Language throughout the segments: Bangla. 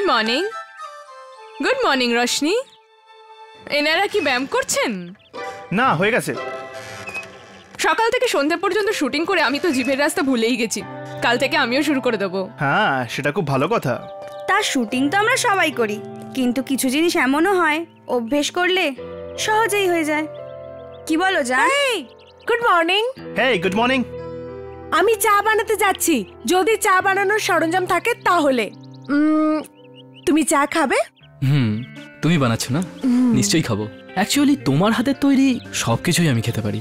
মর্নিং। Good morning Roshni. এনারা কি ব্যায়াম করছেন? না, হয়ে গেছে। সকাল থেকে সন্ধ্যা পর্যন্ত শুটিং করে আমি তো জিভের রাস্তা ভুলেই গেছি। কাল থেকে আমিও শুরু করে দেবো। হ্যাঁ, সেটা খুব ভালো কথা। তার শুটিং তো আমরা সবাই করি, কিন্তু কিছু জিনিস এমনও হয় অভ্যেস করলে সহজেই হয়ে যায়। কি বলো জান? Good morning. Hey, good morning. আমি চা বানাতে যাচ্ছি, যদি চা বানানোর সরঞ্জাম থাকে তাহলে। তুমি চা খাবে? তুমি বানাচ্ছ না? নিশ্চয়ই খাবো। অ্যাকচুয়ালি তোমার হাতের তৈরি সবকিছুই আমি খেতে পারি।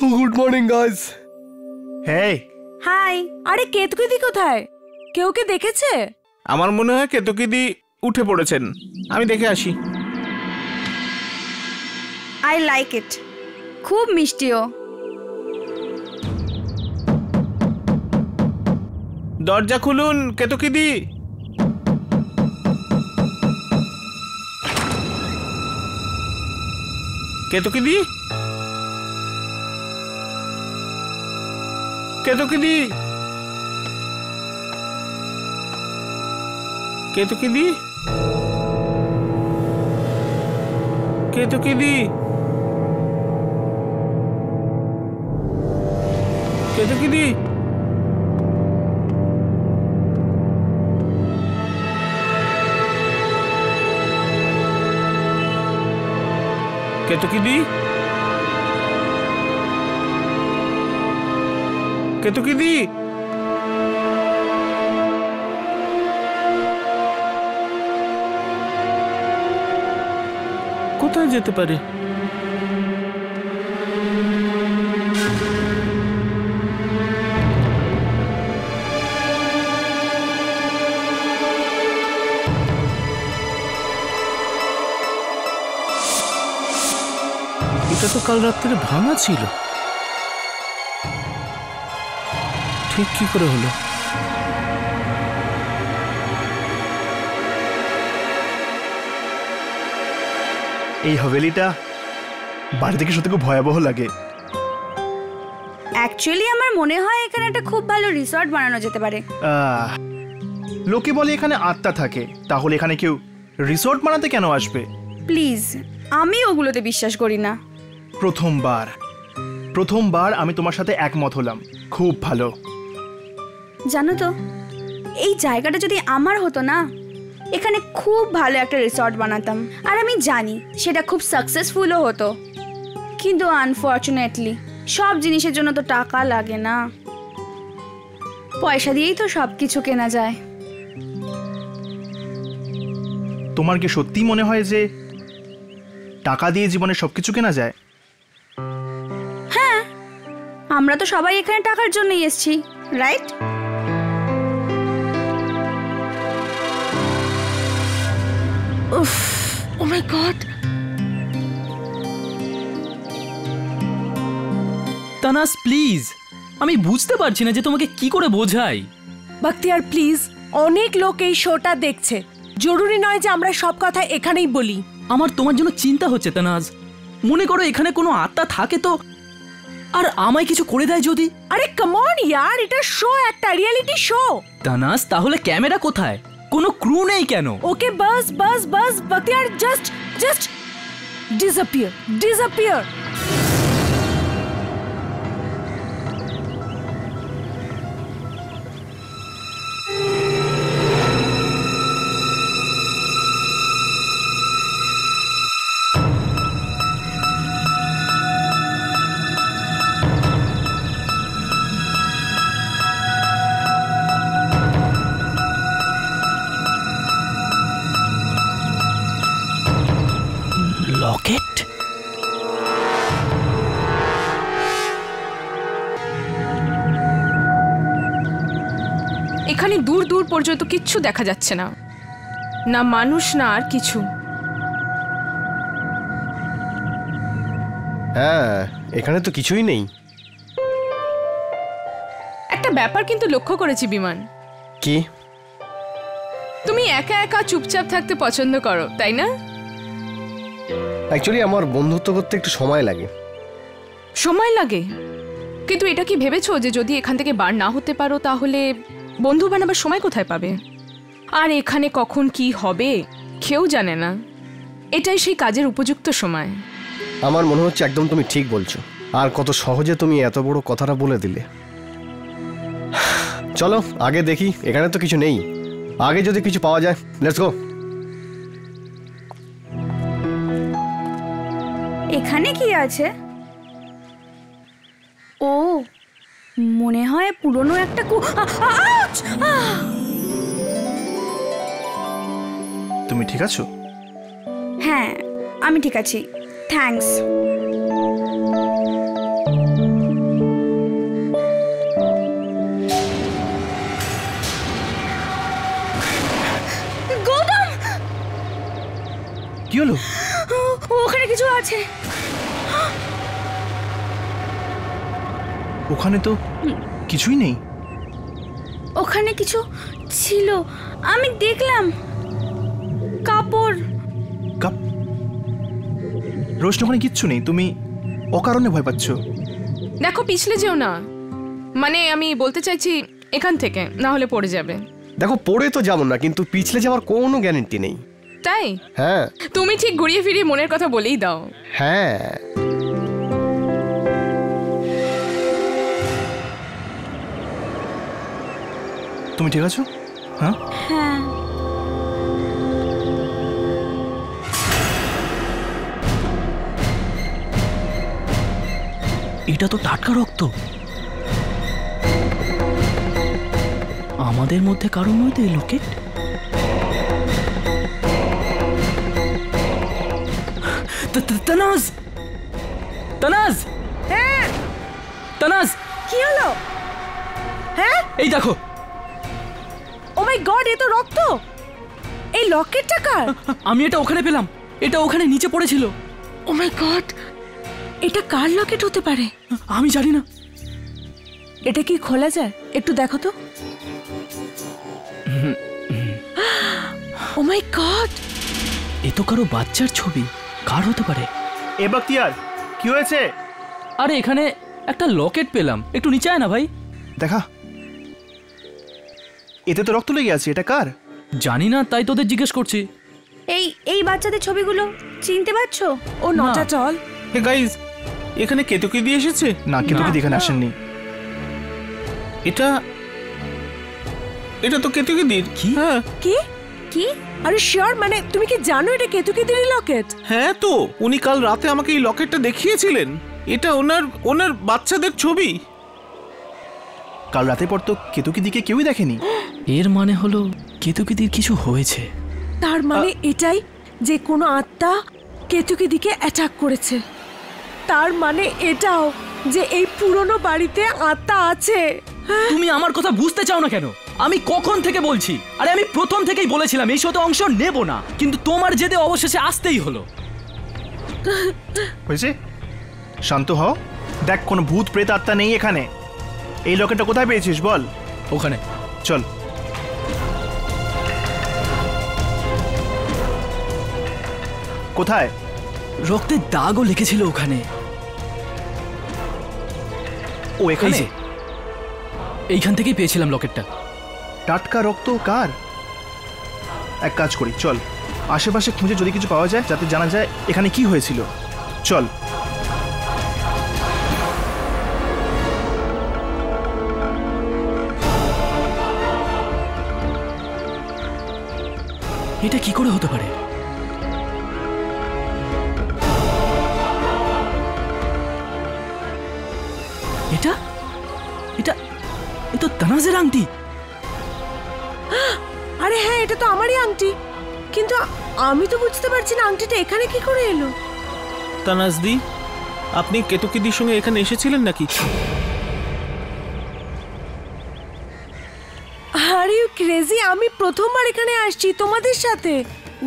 Good morning guys. Hey. Hi. আরে কেতকিদি কোথায়? কেউ কে দেখেছে? আমার মনে হয় কেতকিদি উঠে পড়েছেন, আমি দেখে আসি। আই লাইক ইট, খুব মিষ্টিও। দরজা খুলুন কেতকিদি। কেতকিদি, কেতকিদি, কেতকিদি, কেতকিদি, কেতকিদি। কেতকিদি, কেতকিদি। কোথায় যেতে পারে? এটা তো কাল রাত্রে ভাঙা ছিল, ঠিক কি করে হলো? এই হাভেলিটা বাড়ি থেকে সত্যি খুব ভয়াবহ লাগে। অ্যাকচুয়ালি আমার মনে হয় এখানে একটা খুব ভালো রিসর্ট বানানো যেতে পারে। লোকে বলে এখানে আত্মা থাকে, তাহলে এখানে কেউ রিসর্ট বানাতে কেন আসবে? প্লিজ, আমি ওগুলোতে বিশ্বাস করি না। প্রথমবার আমি তোমার সাথে একমত হলাম। খুব ভালো। জানো তো, এই জায়গাটা যদি আমার হতো না, এখানে খুব ভালো একটা রিসর্ট বানাতাম। আর আমি জানি সেটা খুব সাকসেসফুলও হতো, কিন্তু আনফর্চুনেটলি সব জিনিসের জন্য তো টাকা লাগে না। পয়সা দিয়েই তো সব কিছু কেনা যায়। তোমার কি সত্যি মনে হয় যে টাকা দিয়ে জীবনে সবকিছু কেনা যায়? হ্যাঁ, আমরা তো সবাই এখানে টাকার জন্যই এসেছি, রাইট? উফ, ও মাই গড। তানাস প্লিজ, আমি বুঝতে পারছি না যে তোমাকে কি করে বোঝাই। বাখতিয়ার প্লিজ, অনেক লোক এই শোটা দেখছে, জরুরি নয় যে আমরা সব কথা এখানেই বলি। আমার তোমার জন্য চিন্তা হচ্ছে তানাজ। মনে করো এখানে কোনো আত্মা থাকে তো, আর আমায় কিছু করে দেয় যদি? আরে কাম অন ইয়ার, এটা শো, একটা রিয়েলিটি শো। তানাজ, তাহলে ক্যামেরা কোথায়? কোনো ক্রু নেই কেন? ওকে বাস বাস বাস বাখতিয়ার, জাস্ট ডিসঅ্যাপিয়ার। লকেট? এখানে দূর দূর পর্যন্ত কিচ্ছু দেখা যাচ্ছে না, না মানুষ না আর কিছু। হ্যাঁ, এখানে তো কিছুই নেই। একটা ব্যাপার কিন্তু লক্ষ্য করেছি বিমান। কি? তুমি একা একা চুপচাপ থাকতে পছন্দ করো, তাই না? অ্যাকচুয়ালি আমার বন্ধুত্ব করতে একটু সময় লাগে। সময় লাগে? কিন্তু এটা কি ভেবেছো যে যদি এখান থেকে বার না হতে পারো তাহলে বন্ধু বানাবার সময় কোথায় পাবে? আর এখানে কখন কি হবে কেউ জানে না। এটাই সেই কাজের উপযুক্ত সময়। আমার মনে হচ্ছে একদম তুমি ঠিক বলছো। আর কত সহজে তুমি এত বড় কথাটা বলে দিলে। চলো আগে দেখি, এখানে তো কিছু নেই, আগে যদি কিছু পাওয়া যায়। Let's go. এখানে কি আছে? ও মনে হয় পুরনো একটা তুমি ঠিক আছো? হ্যাঁ আমি ঠিক আছি, থ্যাঙ্কস। গৌতম, কি হলো? ওখানে কিছু আছে। ওখানে তো কিছুই নেই। ওখানে কিছু ছিল, আমি দেখলাম। কাপড়। কাপ? রোশনি, ওখানে কিচ্ছু নেই, তুমি অকারণে ভয় পাচ্ছ। দেখো পিছলে যেও না, মানে আমি বলতে চাইছি এখান থেকে, না হলে পড়ে যাবে। দেখো পড়ে তো যাবো না, কিন্তু পিছলে যাওয়ার কোনো গ্যারান্টি নেই। তাই হ্যাঁ তুমি ঠিক ঘুরিয়ে ফিরিয়ে মনের কথা বলেই দাও। হ্যাঁ তুমি ঠিক আছো? হ্যাঁ হ্যাঁ এটা তো টাটকা রক্ত। আমাদের মধ্যে কারোর নয় তো এই লকেট? তানাজ, তানাজ, হ্যাঁ তানাজ, কি হলো? হ্যাঁ এই দেখো। ও মাই গড, এ তো রক্ত। এই লকেটটা কার? আমি এটা ওখানে পেলাম, এটা ওখানে নিচে পড়েছিল। ও মাই গড, এটা কার লকেট হতে পারে? আমি জানি না। এটা কি খোলা যায়? একটু দেখো তো। ও মাই গড, এ তো কারো বাচ্চার ছবি। কার হতে পারে? এ বাখতিয়ার, কি হয়েছে? আরে এখানে একটা লকেট পেলাম, একটু নিচে আয় না ভাই। দেখা, এতে তো রক্ত লেগে আছে, এটা কার? জানি না, তাই তোদের জিজ্ঞেস করছি। এই এই বাচ্চাদের ছবিগুলো চিনতে পারছো? ও নটা চল। হে গাইস, এখানে কেতকি দিয়ে এসেছে? না, কিন্তু এখানে আসেননি। এটা এটা তো কেতকি দির। কি? হ্যাঁ কি কি? আরে শিওর, মানে তুমি কি জানো এটা কেতুকেদেরই লকেট? হ্যাঁ তো উনি কাল রাতে আমাকে এই লকেটটা দেখিয়েছিলেন। এটা ওনার বাচ্চাদের ছবি। কাল রাতে পর তো কেতুকি দিকে কেউই দেখেনি। এর মানে হলো কেতুকিদির কিছু হয়েছে। তার মানে এটাই যে কোনো আত্মা কেতুকেদিকে অ্যাটাক করেছে। তার মানে এটাও যে এই পুরনো বাড়িতে আত্মা আছে। তুমি আমার কথা বুঝতে চাও না কেন? আমি কখন থেকে বলছি, আরে আমি প্রথম থেকেই বলেছিলাম এই শোতে অংশ নেব না, কিন্তু তোমার জেদে অবশেষে আসতেই হলো। হয়েছে, শান্ত হও। দেখ, কোনো ভূত প্রেত আত্মা নেই এখানে। এই লকেটটা কোথায় পেয়েছিস বল? ওখানে চল। কোথায়? রক্তের দাগও লিখেছিল ওখানে। ও এখানে? এইখান থেকেই পেয়েছিলাম লকেটটা। টাটকা রক্ত কার? এক কাজ করি, চল আশেপাশে খুঁজে যদি কিছু পাওয়া যায়, যাতে জানা যায় এখানে কি হয়েছিল। চল। এটা কি করে হতে পারে? এটা এটা এ তো তানাজের আংটি। আরে হ্যাঁ, এটা তো আমারই আংটি, কিন্তু আমি তো বুঝতে পারছি না আংটিটা এখানে কি করে এলো। তানাজদি, আপনি কেতকিদির সঙ্গে এখানে এসেছিলেন নাকি? আর ইউ ক্রেজি, আমি প্রথমবার এখানে আসছি তোমাদের সাথে।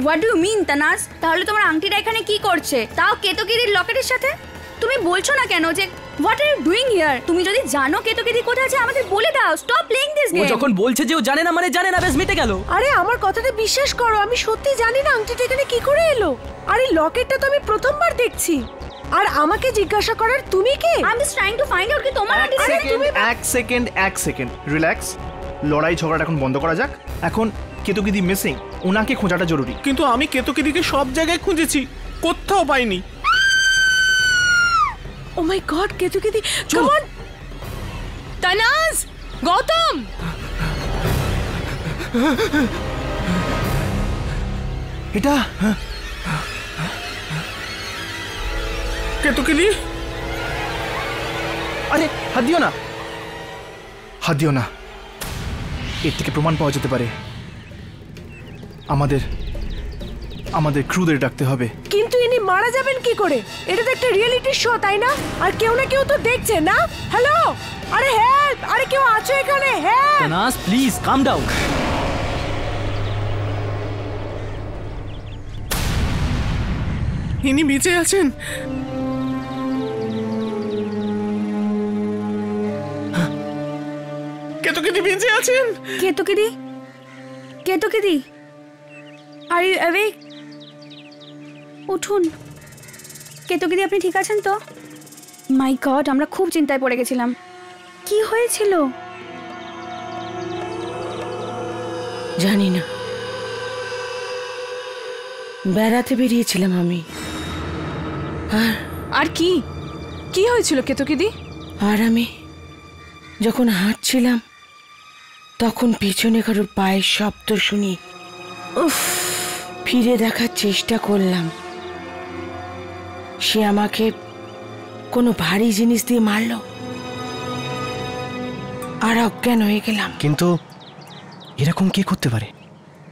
What do you mean Tanaz? তাহলে তোমার আংটিটা এখানে কি করছে, তাও কেতকিদির লকেটের সাথে? তুমি বলছো না কেন যে what are you doing here? তুমি যদি জানো কেতকিদি কোথায় আছে আমাদের বলে দাও। স্টপ প্লেইং দিস ও গেম। যখন বলছে যে ও জানে না মানে জানে না, বেশ মিটে গেল। আরে আমার কথাটা বিশ্বাস করো, আমি সত্যি জানি না আংটিটা এখানে কি করে এলো। আরে লকেটটা তো আমি প্রথমবার দেখছি, আর আমাকে জিজ্ঞাসা করার তুমি কে? I am just trying to find out কি তোমার আংটি এক সেকেন্ড রিল্যাক্স। লড়াই ঝগড়াটা এখন বন্ধ করা যাক। এখন কেতকিদি মিসিং, ওনাকে খোঁজাটা জরুরি। কিন্তু আমি কেতকিদিকে সব জায়গায় খুঁজেছি, কোথাও পাইনি। ও মাই গড, কেতকিদি, কাম অন। তানাজ, গৌতম, এটা কেতকিদি, আরে হাত দিও না, হাত দিও না। এর থেকে প্রমাণ পাওয়া যেতে পারে। আমাদের ক্রুদের ডাকতে হবে। কিন্তু ইনি মারা যাবেন কি করে? এটা তো একটা রিয়েলিটি শো, তাই না? আর কেউ না কেউ তো দেখছে না। হ্যালো, আরে হেল্প, আরে কেউ আছো এখানে? Help. Tanaz please calm down. ইনি বেঁচে আছেন? কেতকিদি বেঁচে আছেন? কেতকিদি, কেতকিদি, আর ইউ অ্যাওয়েক? উঠুন। কেতকিদি, আপনি ঠিক আছেন তো? মাই গড, আমরা খুব চিন্তায় পড়ে গেছিলাম। কি হয়েছিল? জানি না, বেড়াতে বেরিয়েছিলাম আমি। আর কি কি হয়েছিল কেতকিদি? আর আমি যখন হাঁটছিলাম তখন পেছনে কারোর পায়ের শব্দ শুনি। ফিরে দেখার চেষ্টা করলাম, সে আমাকে কোনো ভারী জিনিস দিয়ে মারলো আর অজ্ঞান হয়ে গেলাম। কিন্তু এরকম কে করতে পারে?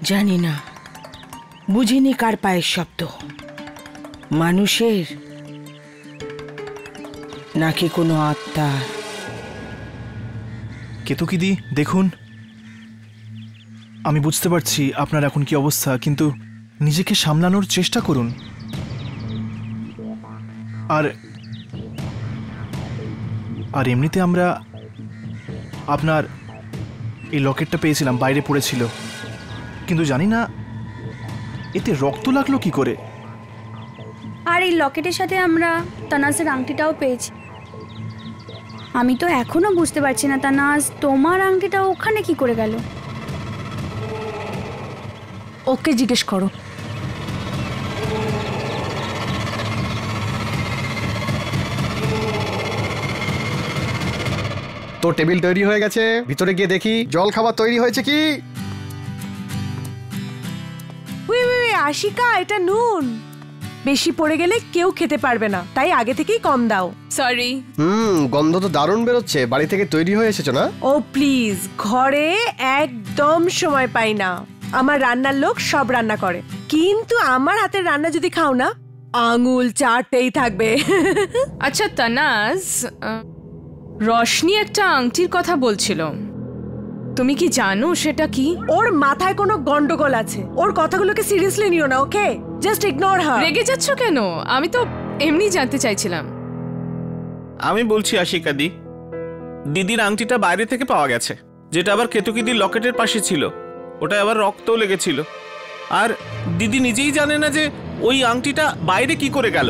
জানি না, বুঝিনি কার পায়ের শব্দ, মানুষের নাকি কোনো আত্মার। কেতকিদি দেখুন, আমি বুঝতে পারছি আপনার এখন কি অবস্থা, কিন্তু নিজেকে সামলানোর চেষ্টা করুন। আর এমনিতে আমরা আপনার এই লকেটটা পেয়েছিলাম, বাইরে পড়েছিল, কিন্তু জানি না এতে রক্ত লাগলো কি করে। আর এই লকেটের সাথে আমরা তানাজের আংটিটাও পেয়েছি। আমি তো এখনো বুঝতে পারছি না তানাজ, তোমার আংটিটা ওখানে কি করে গেল? ওকে জিজ্ঞেস করো। তো টেবিল তৈরি হয়ে গেছে, ভিতরে গিয়ে দেখি জল খাবার তৈরি হয়েছে কি। আশিকা, এটা নুন, বেশি পড়ে গেলে কেউ খেতে পারবে না, তাই আগে থেকেই কম দাও। সরি। গন্ধ তো দারুণ বেরোচ্ছে। বাড়ি থেকে তৈরি হয়ে এসেছো না? ও প্লিজ, ঘরে একদম সময় পাই না। আমার রান্নার লোক সব রান্না করে, কিন্তু আমার হাতের রান্না যদি খাও না, আঙুল চাটতেই থাকবে। আচ্ছা তানাজ, রশনি একটা আংটির কথা বলছিল, তুমি কি জানো সেটা কি? ওর মাথায় কোনো গন্ডগোল আছে, ওর কথাগুলোকে সিরিয়াসলি নিও না, ওকে? জাস্ট ইগনোর হার। রেগে যাচ্ছ কেন? আমি তো এমনি জানতে চাইছিলাম। আমি বলছি আশিকাদি, দিদির আংটিটা বাইরে থেকে পাওয়া গেছে, যেটা আবার কেতকিদির লকেটের পাশে ছিল। ওটা আবার রক্তও লেগেছিল। আর দিদি নিজেই জানে না যে ওই আংটিটা বাইরে কি করে গেল।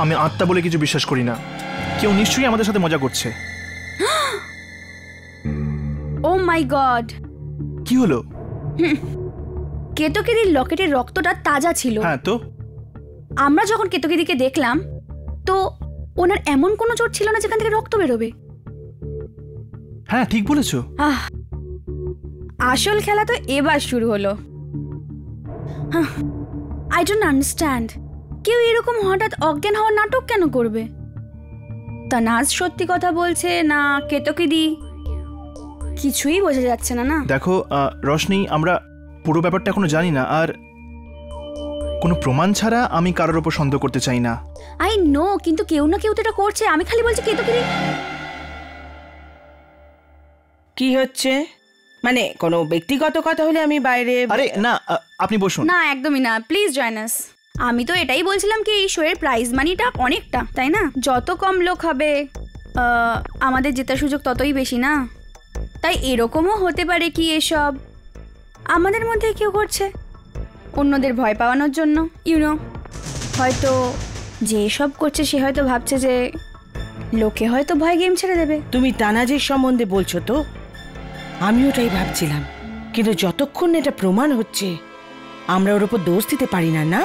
আমি আত্মা বলে কিছু বিশ্বাস করি না। কেউ নিশ্চয়ই আমাদের সাথে মজা করছে। ও মাই গড, কি হলো? কেতকিদির লকেটের রক্তটা তাজা ছিল। হ্যাঁ তো আমরা যখন কেতকিদিকে দেখলাম, তো ওনার এমন কোনো চোট ছিল না যেখান থেকে রক্ত বেরোবে। হ্যাঁ, ঠিক বলেছো। আসল খেলা তো এবার শুরু হলো। আই ডোন্ট আন্ডারস্ট্যান্ড, কেউ এরকম হঠাৎ অজ্ঞান হওয়ার নাটক কেন করবে? তানাজ সত্যি কথা বলছে না কেতকিদি, কিছুই বোঝা যাচ্ছে না। না দেখো রশনি, আমরা পুরো ব্যাপারটা এখনো জানি না, আর কোনো প্রমাণ ছাড়া আমি কারোর ওপর সন্দেহ করতে চাই না। আই নো, কিন্তু কেউ না কেউ তো এটা করছে। আমি খালি বলছি কেতকিদি। কি হচ্ছে? মানে কোনো ব্যক্তিগত কথা হলে আমি বাইরে। আরে না, আপনি বসুন। না একদমই না, প্লিজ জয়েন আস। আমি তো এটাই বলছিলাম কি এই শোয়ের প্রাইজ মানিটা অনেকটা, তাই না? যত কম লোক হবে আমাদের জেতার সুযোগ ততই বেশি, না? তাই এরকমও হতে পারে কি এসব আমাদের মধ্যে কেউ করছে অন্যদের ভয় পাওয়ানোর জন্য। ইউনো, হয়তো যে সব করছে সে হয়তো ভাবছে যে লোকে হয়তো ভয় গেম ছেড়ে দেবে। তুমি তানাজের সম্বন্ধে বলছো তো? আমি ওটাই ভাবছিলাম, কিন্তু যতক্ষণ এটা প্রমাণ হচ্ছে আমরা ওর উপর দোষ দিতে পারি না। না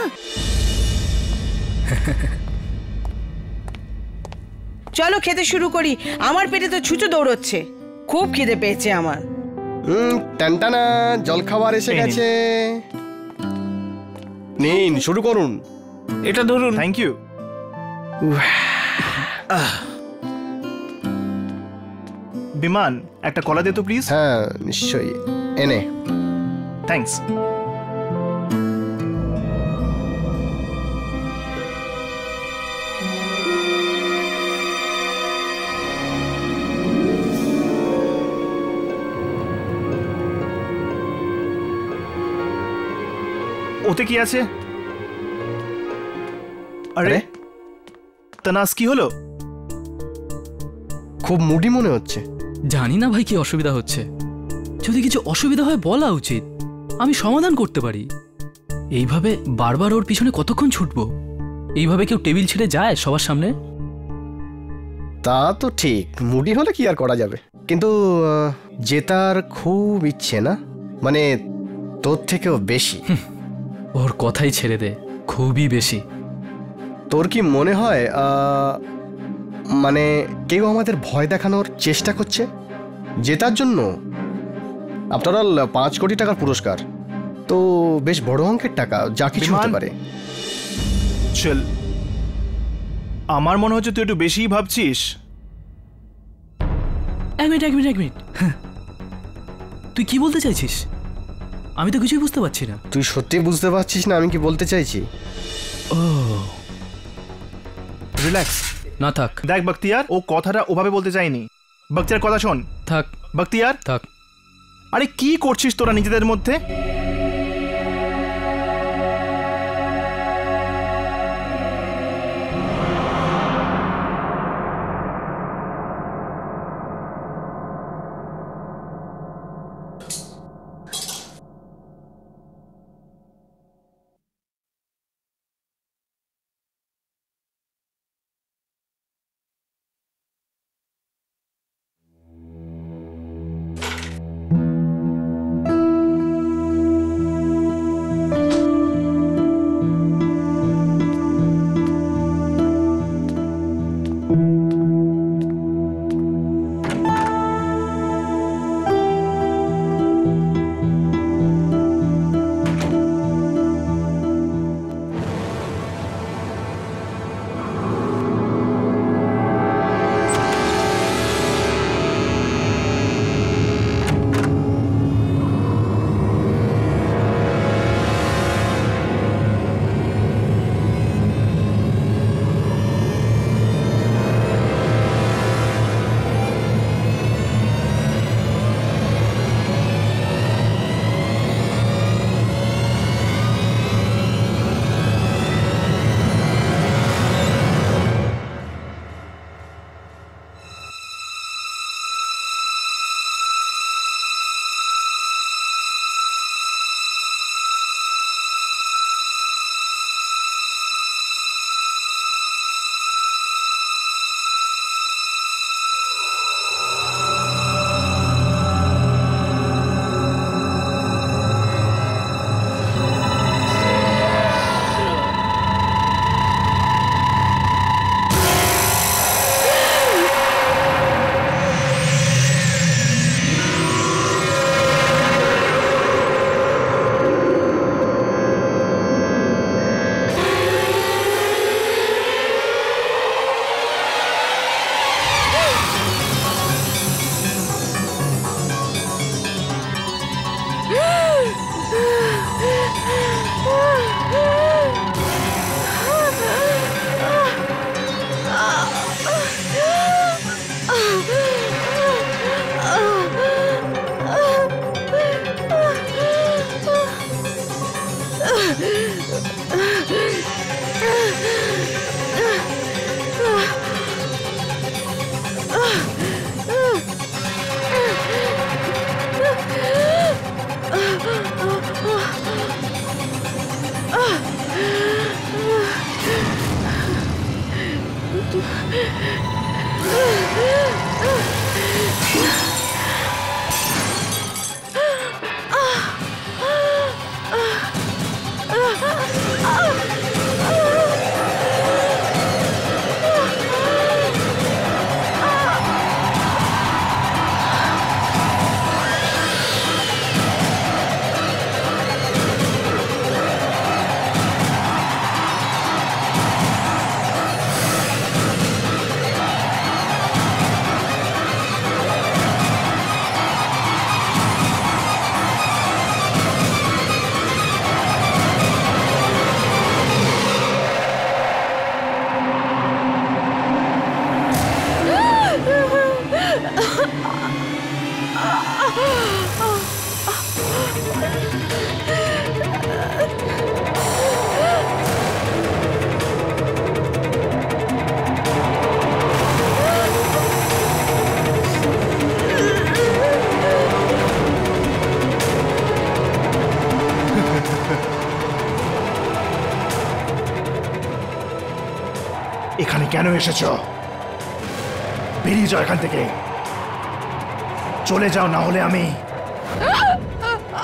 চলো খেতে শুরু করি, আমার পেটে তো ছুঁচো দৌড়চ্ছে, খুব খিদে পেয়েছে আমার। টানটানা জলখাবার এসে গেছে, নিন শুরু করুন। এটা ধরুন। Thank you. বিমান, একটা কলা দে তো প্লিজ। হ্যাঁ নিশ্চয়ই, এনে। থ্যাঙ্কস। ওতে কি আছে? আরে তানাজ, কি হলো? খুব মুডি মনে হচ্ছে। জানি না ভাই কি অসুবিধা হচ্ছে। যদি কিছু অসুবিধা হয় বলা উচিত, আমি সমাধান করতে পারি। এইভাবে বারবার ওর পিছনে কতক্ষণ ছুটবো? এইভাবে কেউ টেবিল ছেড়ে যায় সবার সামনে? তা তো ঠিক, মুডি হলে কি আর করা যাবে। কিন্তু জেতার খুব ইচ্ছে না, মানে তোর থেকেও বেশি। ওর কথাই ছেড়ে দে, খুবই বেশি। তোর কি মনে হয় মানে কেউ আমাদের ভয় দেখানোর চেষ্টা করছে জেতার জন্য? আফটার অল 5 কোটি টাকার পুরস্কার তো বেশ বড় অঙ্কের টাকা, যা কিছু হতে পারে। চল, আমার মনে হচ্ছে তুই একটু বেশিই ভাবছিস। এক মিনিট। তুই কি বলতে চাইছিস? আমি তো কিছুই বুঝতে পারছি না। তুই সত্যি বুঝতে পারছিস না আমি কি বলতে চাইছি? ও রিল্যাক্স। না থাক। দেখ বখতিয়ার, ও কথাটা ওভাবে বলতে চাইনি। বখতিয়ার কথা শোন। থাক বখতিয়ার। থাক। আরে কি করছিস তোরা নিজেদের মধ্যে? এখানে কেন এসেছো? বেরিয়ে যাও এখান থেকে, চলে যাও, না হলে আমি।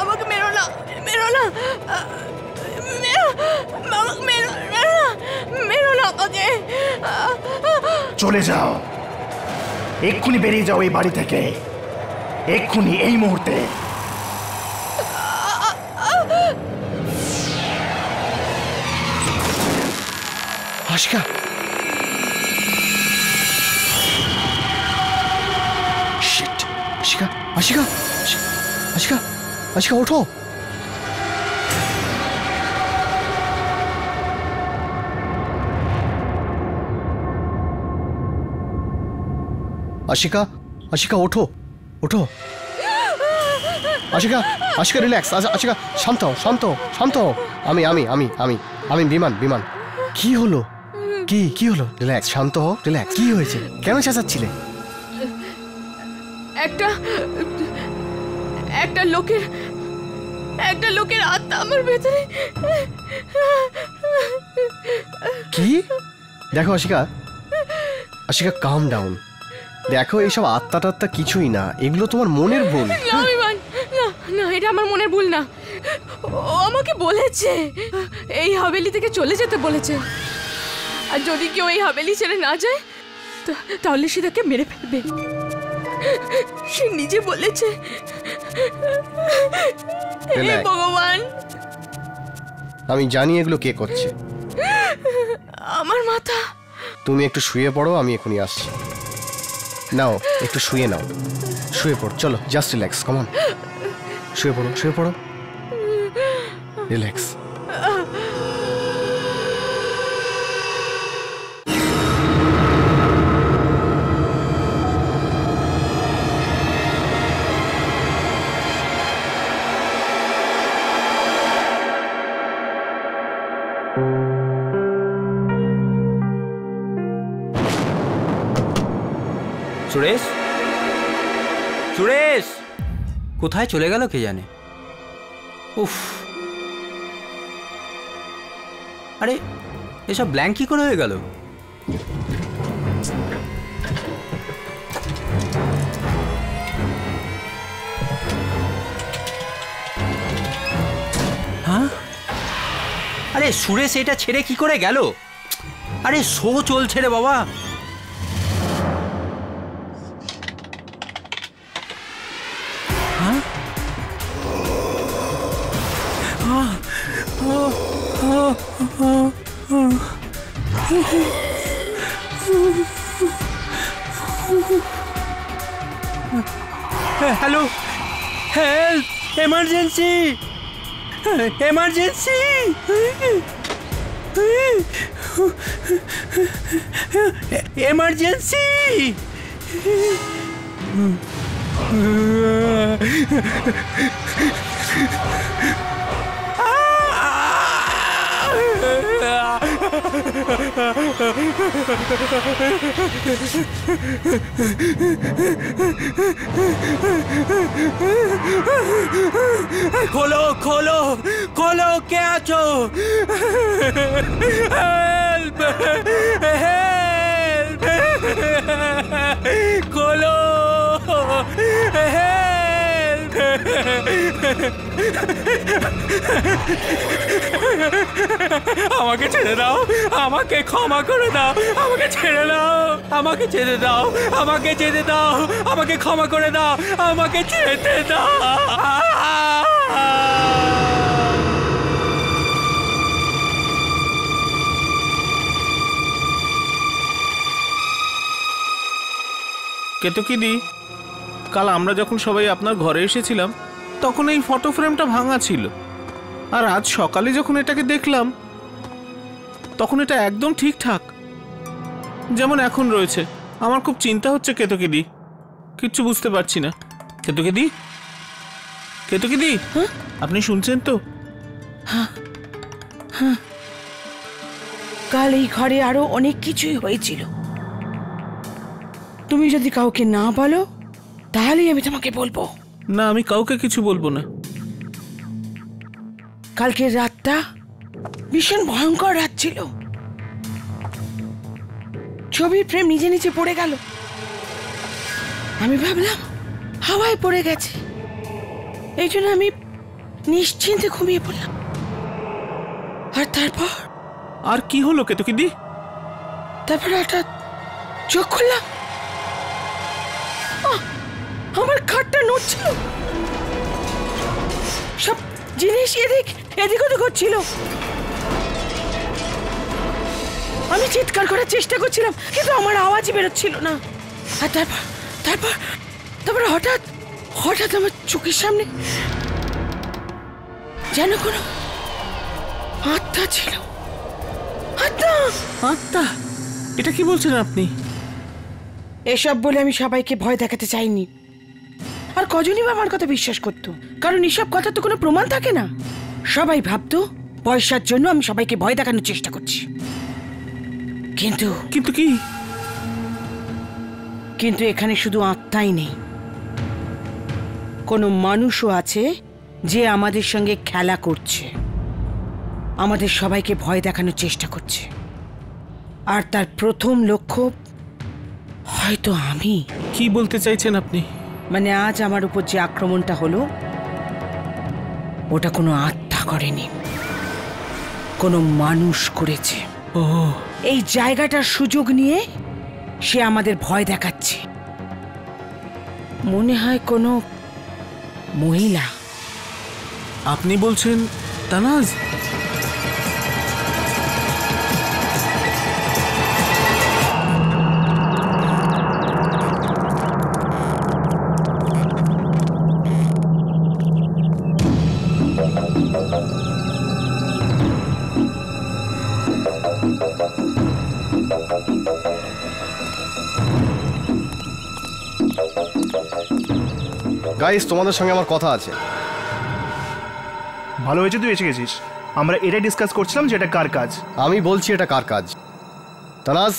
আমাকে মেরো না, মেরো না, মেরো না আমাকে। চলে যাও, এক্ষুনি বেরিয়ে যাও এই বাড়ি থেকে, এক্ষুনি, এই মুহূর্তে। আশিকা, শিট, আশিকা, আশিকা, আশিকা, আশিকা ওঠো। আশিকা, আশিকা ওঠো, ওঠো। আশিকা, আশিকা রিল্যাক্স, আশিকা শান্ত হও, শান্ত হও, শান্ত হও। আমি আমি আমি আমি আমি বিমান, বিমান। কি হলো? কি কি হলো? রিল্যাক্স, শান্ত হও, রিল্যাক্স। কি হয়েছে? কেন চেঁচাচ্ছিলে? একটা লোকের আত্মা আমার ভেতরে। কি? দেখো আশিকা, আশিকা কাম ডাউন। দেখো এইসব আত্মা টাত্মা কিছুই না, এগুলো তোমার মনের ভুল। না বিমান, না না, এটা আমার মনের ভুল না। ও আমাকে বলেছে এই হাভেলি থেকে চলে যেতে বলেছে, আর যদি কেউ এই হাভেলি ছেড়ে না যায় তাহলে সে তাকে মেরে ফেলবে। সে নিজে বলেছে। হে ভগবান, আমি জানি এগুলো কে করছে। আমার মাথা। তুমি একটু শুয়ে পড়ো, আমি এখনই আসছি। নাও, একটু শুয়ে নাও, শুয়ে পড়ো। চলো, জাস্ট রিল্যাক্স, কম অন, শুয়ে পড়ো, শুয়ে পড়ো, রিল্যাক্স। সুরেশ, সুরেশ কোথায় চলে গেল কে জানে। উফ, আরে এসব ব্ল্যাঙ্ক কি করে হয়ে গেল? হ্যাঁ, আরে সুরেশ এটা ছেড়ে কি করে গেল? আরে শো চলছে রে বাবা। Hello, help, emergency, emergency, emergency. खोलो खोलो खोलो, কে আছো? হেল্প হেল্প, खोलो হেল্প। আমাকে ছেড়ে দাও, আমাকে ক্ষমা করে দাও, আমাকে ছেড়ে দাও, আমাকে যেতে দাও, আমাকে যেতে দাও, আমাকে ক্ষমা করে দাও, আমাকে যেতে দাও। কেতকিদি, কাল আমরা যখন সবাই আপনার ঘরে এসেছিলাম তখন এই ফটো ফ্রেমটা ভাঙা ছিল, আর আজ সকালে যখন এটাকে দেখলাম তখন এটা একদম ঠিকঠাক যেমন এখন রয়েছে। আমার খুব চিন্তা হচ্ছে কেতকিদি, কিচ্ছু বুঝতে পারছি না। কেতকিদি, কেতকিদি, আপনি শুনছেন তো? কাল এই ঘরে আরো অনেক কিছুই হয়েছিল। তুমি যদি কাউকে না বলো তাহলেই আমি তোমাকে বলবো। না, আমি কাউকে কিছু বলবো না। কালকের রাতটা ভীষণ ভয়ঙ্কর রাত ছিল। ছবির ফ্রেম নিজে নিচে পড়ে গেল। আমি ভাবলাম হাওয়ায় পড়ে গেছে, এই জন্য আমি নিশ্চিন্তে ঘুমিয়ে পড়লাম। আর তারপর আর কি হলো কেতকিদি? তারপর হঠাৎ চোখ খুললাম, আমার খাটটা নড়ছিল, সব জিনিস এদিক ওদিক হচ্ছিল। আমি চিৎকার করার চেষ্টা করছিলাম, কিন্তু আমার আওয়াজই বেরোচ্ছিল না। আর তারপর হঠাৎ আমার চোখের সামনে যেন কোনো আত্মা ছিল। আত্মা? এটা কি বলছেন আপনি? এসব বলে আমি সবাইকে ভয় দেখাতে চাইনি। আর কজনই বা আমার কথা বিশ্বাস করতো, কারণ এসব কথা তো কোনো প্রমাণ থাকে না। সবাই ভাবতো পয়সার জন্য আমি সবাইকে ভয় দেখানোর চেষ্টা করছি। কিন্তু এখানে শুধু আত্মাই নেই, কোনো মানুষও আছে যে আমাদের সঙ্গে খেলা করছে, আমাদের সবাইকে ভয় দেখানোর চেষ্টা করছে। আর তার প্রথম লক্ষ্য হয়তো আমি। কি বলতে চাইছেন আপনি? মানে আজ আমার উপর যে আক্রমণটা হলো, ওটা কোনো আত্মা করেনি, কোনো মানুষ করেছে। ও, এই জায়গাটার সুযোগ নিয়ে সে আমাদের ভয় দেখাচ্ছে। মনে হয় কোনো মহিলা। আপনি বলছেন তানাজ? গাইস, তোমাদের সঙ্গে আমার কথা আছে। ভালো হয়েছে তুই এসে গেছিস। আমরা এটাই ডিসকাস করছিলাম যে এটা কার কাজ। আমি বলছি এটা কার কাজ। তানাজ,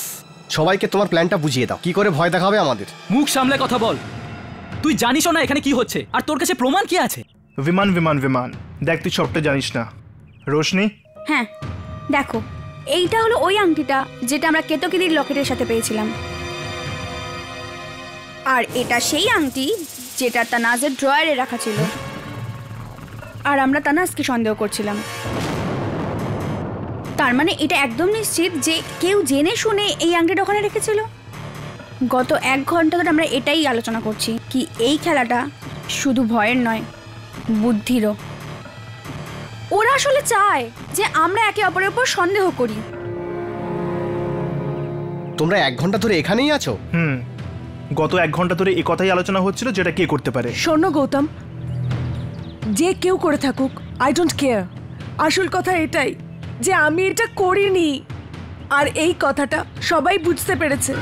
সবাইকে তোমার প্ল্যানটা বুঝিয়ে দাও, কি করে ভয় দেখাবে আমাদের। মুখ সামলে কথা বল। তুই জানিসও না এখানে কি হচ্ছে, আর তোর কাছে প্রমাণ কি আছে? বিমান দেখ, তুই সবটা জানিস না। রোশনি, হ্যাঁ দেখো, এইটা হলো ওই আংটিটা যেটা আমরা কেতকিদির লকেটের সাথে পেয়েছিলাম। আর এটা সেই আংটি যেটা তানাজের ড্রয়ারে রাখা ছিল। আর আমরা তানাজকে সন্দেহ করছিলাম। তার মানে এটা একদম নিশ্চিত যে কেউ জেনে শুনে এই আংটিটা ওখানে রেখেছিল। গত 1 ঘন্টা ধরে আমরা এটাই আলোচনা করছি, কি এই খেলাটা শুধু ভয়ের নয়, বুদ্ধিরও। ওরা আসলে চায় যে আমরা একে অপরের উপর সন্দেহ করি। তোমরা 1 ঘন্টা ধরে এখানেই আছো? গত 1 ঘন্টা ধরে এই কথাই আলোচনা হচ্ছিল যেটা কে করতে পারে। শোনো গৌতম, যে কেউ করে থাকুক, আই ডোন্ট কেয়ার। আসল কথা এটাই যে আমি এটা করিনি, আর এই কথাটা সবাই বুঝতে পেরেছে।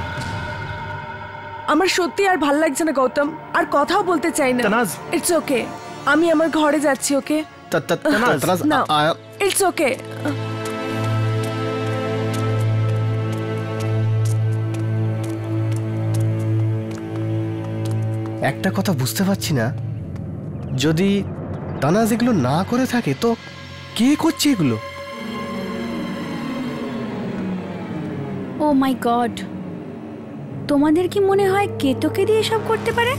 আমার সত্যি আর ভাল লাগছে না গৌতম, আর কথাও বলতে চাই না। তানাজ, ইটস ওকে, আমি আমার ঘরে যাচ্ছি। ওকে তানাজ, না, ইটস ওকে। একটা কথা বুঝতে পারছি না, যদি তানাজ এগুলো না করে থাকে তো কে করছে এগুলো? ও মাই গড, তোমাদের কি মনে হয় কেতকিদি এসব করতে পারে?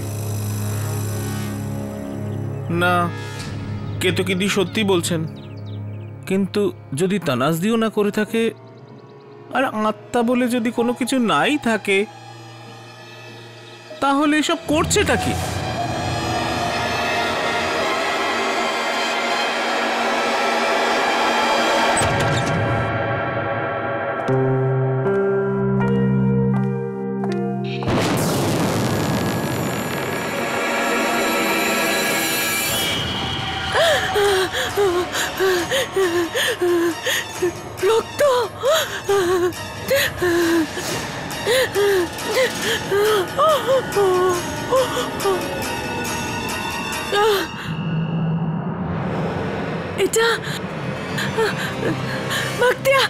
না, কেতকিদি সত্যি বলছেন, কিন্তু যদি তানাজ দিও না করে থাকে, আর আত্মা বলে যদি কোনো কিছু নাই থাকে, তাহলে এসব করছেটা কি? রক্ত! এটা মাকতিয়া!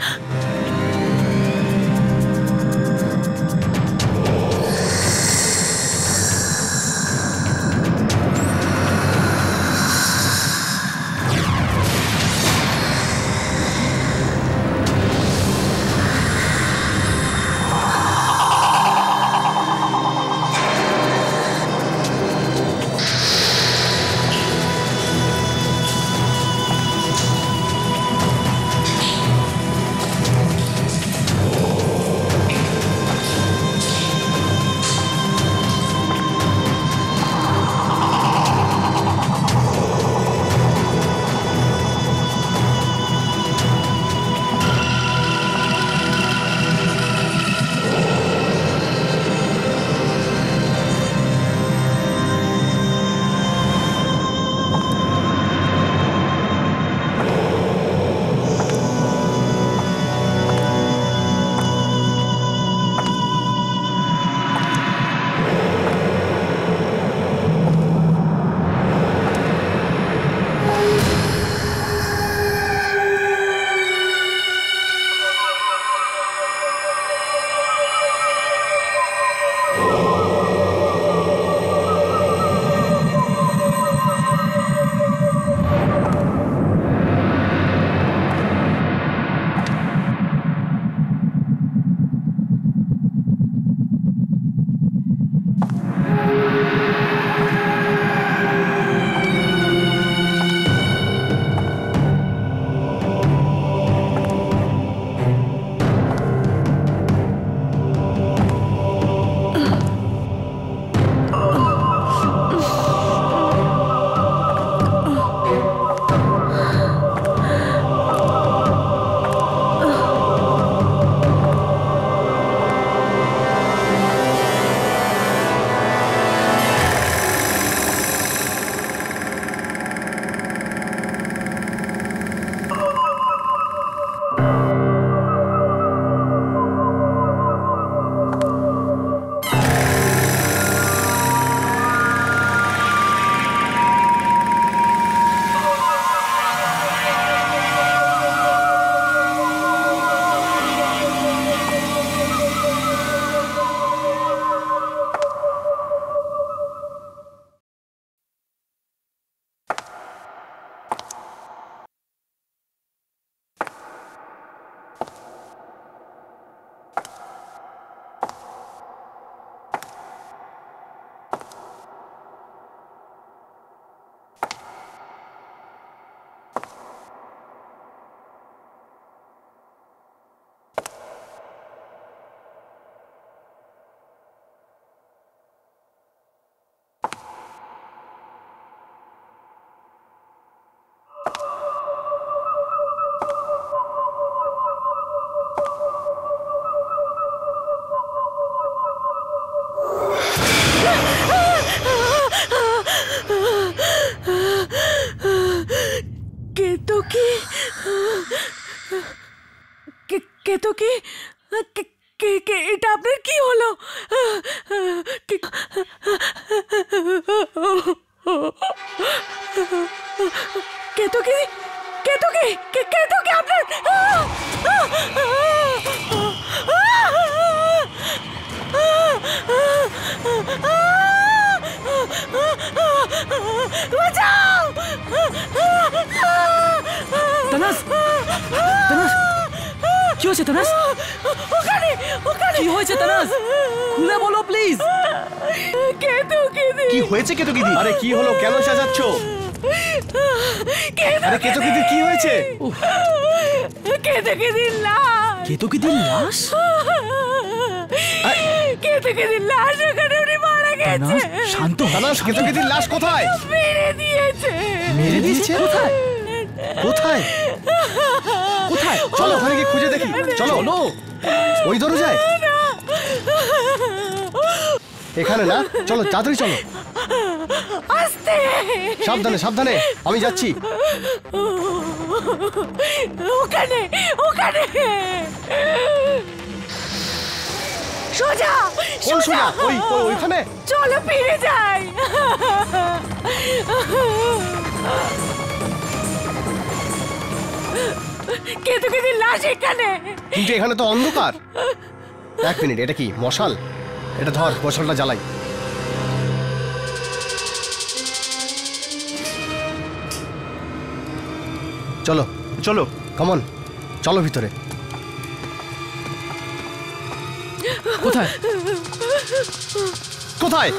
কেতকী, কেতকী, এটা আপনার কি হলো? কেতকী, কেতকী, কেতকী আপনার বাঁচাও! তানাস, তানাস, কি হয়েছে তানাস? ওখানে, ওখানে কি হয়েছে তানাস? খুলে বলো প্লিজ। কেতকী দি, কি হয়েছে কেতকিদি? আরে কি হলো, কেন চেঁচাচ্ছ? আরে কেতকিদির কি হয়েছে? কেতকী দির লাশ, কেতকিদির লাশ? কেতকী দির লাশ, ওখানে উনি মারা গেছে। তানাস, শান্ত হ। তানাস, কেতকিদির লাশ কোথায়? মেরে দিয়েছে। মেরে দিয়েছে? কোথায়? কোথায়? কোথায়? চলো ওখানে গিয়ে খুঁজে দেখি। চলো, ওই দরজায়? এখানে না, চলো তাড়াতাড়ি চলো। আস্তে, সাবধানে সাবধানে, আমি যাচ্ছি। ওখানে, ওখানে সোজা, কোন সোজা? ওইখানে? চলো ফিরে যাই। কেতকিদির লাশ এখানে। কিন্তু এখানে তো অন্ধকার। এক মিনিট, এটা কি মশাল? এটা ধর, মশালটা জ্বালাই। চলো চলো। কমন, চলো ভিতরে। কোথায়? কোথায়?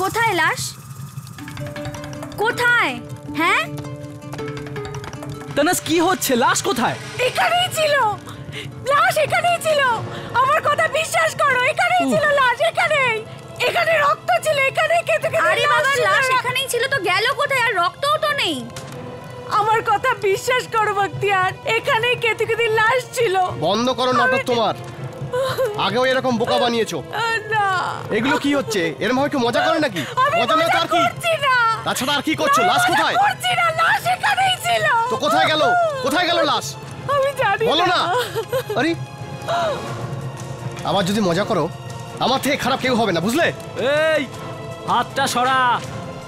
কোথায় লাশ? কোথায়? হ্যাঁ, তানাস কি হচ্ছে? লাশ কোথায়? এখানেই ছিল লাশ, এখানেই ছিল। আমার কথা বিশ্বাস করো, এখানেই ছিল লাশ, এখানেই। এখানে রক্ত ছিল, এখানে কেতকিদির আরে বাবা, লাশ ছিল। এখানেই ছিল তো গেল কোথায়? আর রক্তও তো নেই। আমার কথা বিশ্বাস করো বখতিয়ার, এখানেই কেতকিদির লাশ ছিল। বন্ধ করো নাটক তোমার। আগেও এরকম বোকা বানিয়েছো। না, এগুলো কি হচ্ছে? এরম হয় কি মজা করে নাকি? আমি মজা না তো আর কি? করছি না। তাছাড়া আর কি করছো? লাশ কোথায়? করছি না, লাশ এখানেই ছিল। তো কোথায় গেল? কোথায় গেল লাশ? আমি জানি বলো না। আরে আবার যদি মজা করো, আমার থেকে খারাপ কেউ হবে না, বুঝলে? এই হাতটা সরা।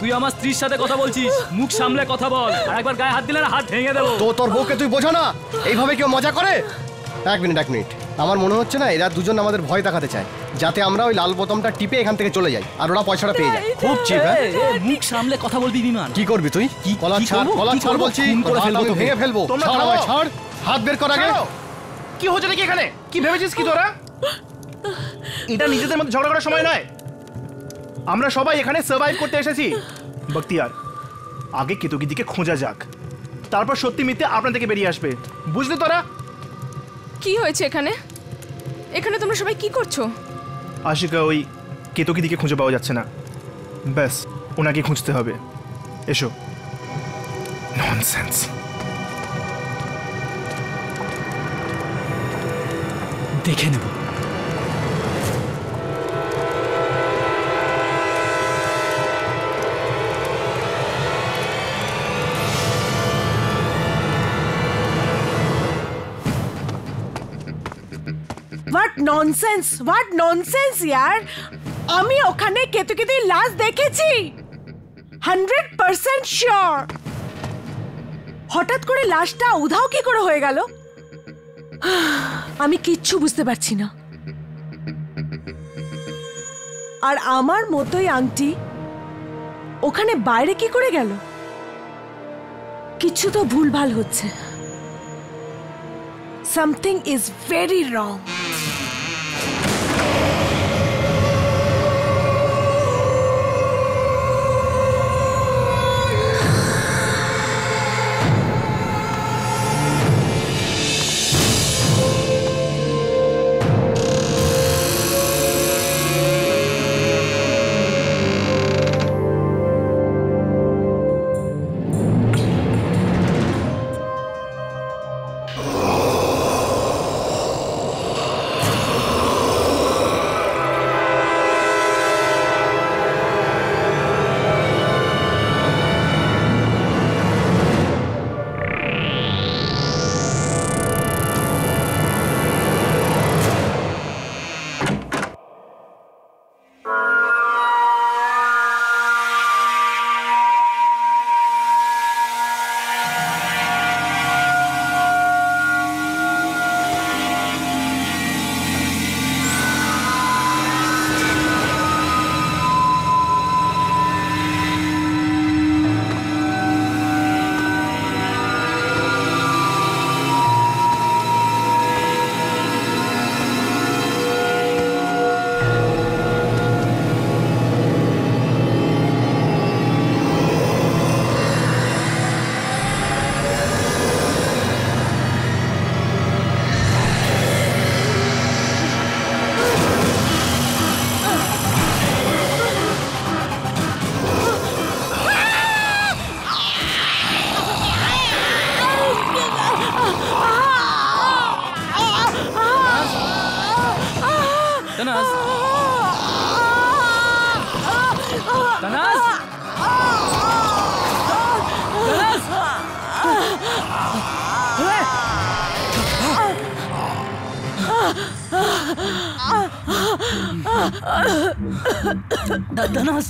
তুই আমার স্ত্রীর সাথে কথা বলছিস, মুখ সামলে কথা বল। আর একবার গায়ে হাত দিলে না হাত ভেঙে দেবো। তো তোর বউকে তুই বোঝা না এইভাবে কেউ মজা করে? এক মিনিট, এক মিনিট। আমার মনে হচ্ছে না এরা দুজন আমাদের ভয় দেখাতে চায়, যাতে আমরা ওই লাল বোতামটা টিপে এখান থেকে চলে যাই আর ওরা পয়সাটা পেয়ে যায়। খুব চিপ। হ্যাঁ, মুখ সামলে কথা বলবি বিমান। কি করবি তুই? কি কলার ছাড়, করবো? কলার কি ছাড় করবো? বলছি। খুন করে হাত ফেলবো আমি তোকে। ভেঙে ফেলবো। তোমরা ছাড় থামো। আমায়, ছাড়। হাত বের কর আগে। ছাড়ো। কি হচ্ছে নাকি এখানে? কি ভেবেছিস কি তোরা? এটা নিজেদের মধ্যে ঝগড়া করার সময় নয়। আমরা সবাই এখানে সার্ভাইভ করতে এসেছি। বখতিয়ার, আগে কেতকিদিকে খোঁজা যাক, তারপর সত্যি মিথ্যে আপনার থেকে বেরিয়ে আসবে, বুঝলি তোরা? কি হয়েছে এখানে? এখানে তোমরা সবাই কি করছো? আশিকা, ওই কেতকিদিকে খুঁজে পাওয়া যাচ্ছে না, ব্যাস ওনাকে খুঁজতে হবে। এসো। ননসেন্স। দেখে নেব। হোয়াট ননসেন্স, হোয়াট ননসেন্স ইয়ার। আমি ওখানে কেতকিদির লাশ দেখেছি, 100% শিওর। হঠাৎ করে লাশটা উধাও কি করে হয়ে গেল? আমি কিচ্ছু বুঝতে পারছি না। আর আমার মতোই আংটি ওখানে বাইরে কি করে গেল? কিছু তো ভুলভাল হচ্ছে। Something is very wrong. Tanaz Tanaz Tanaz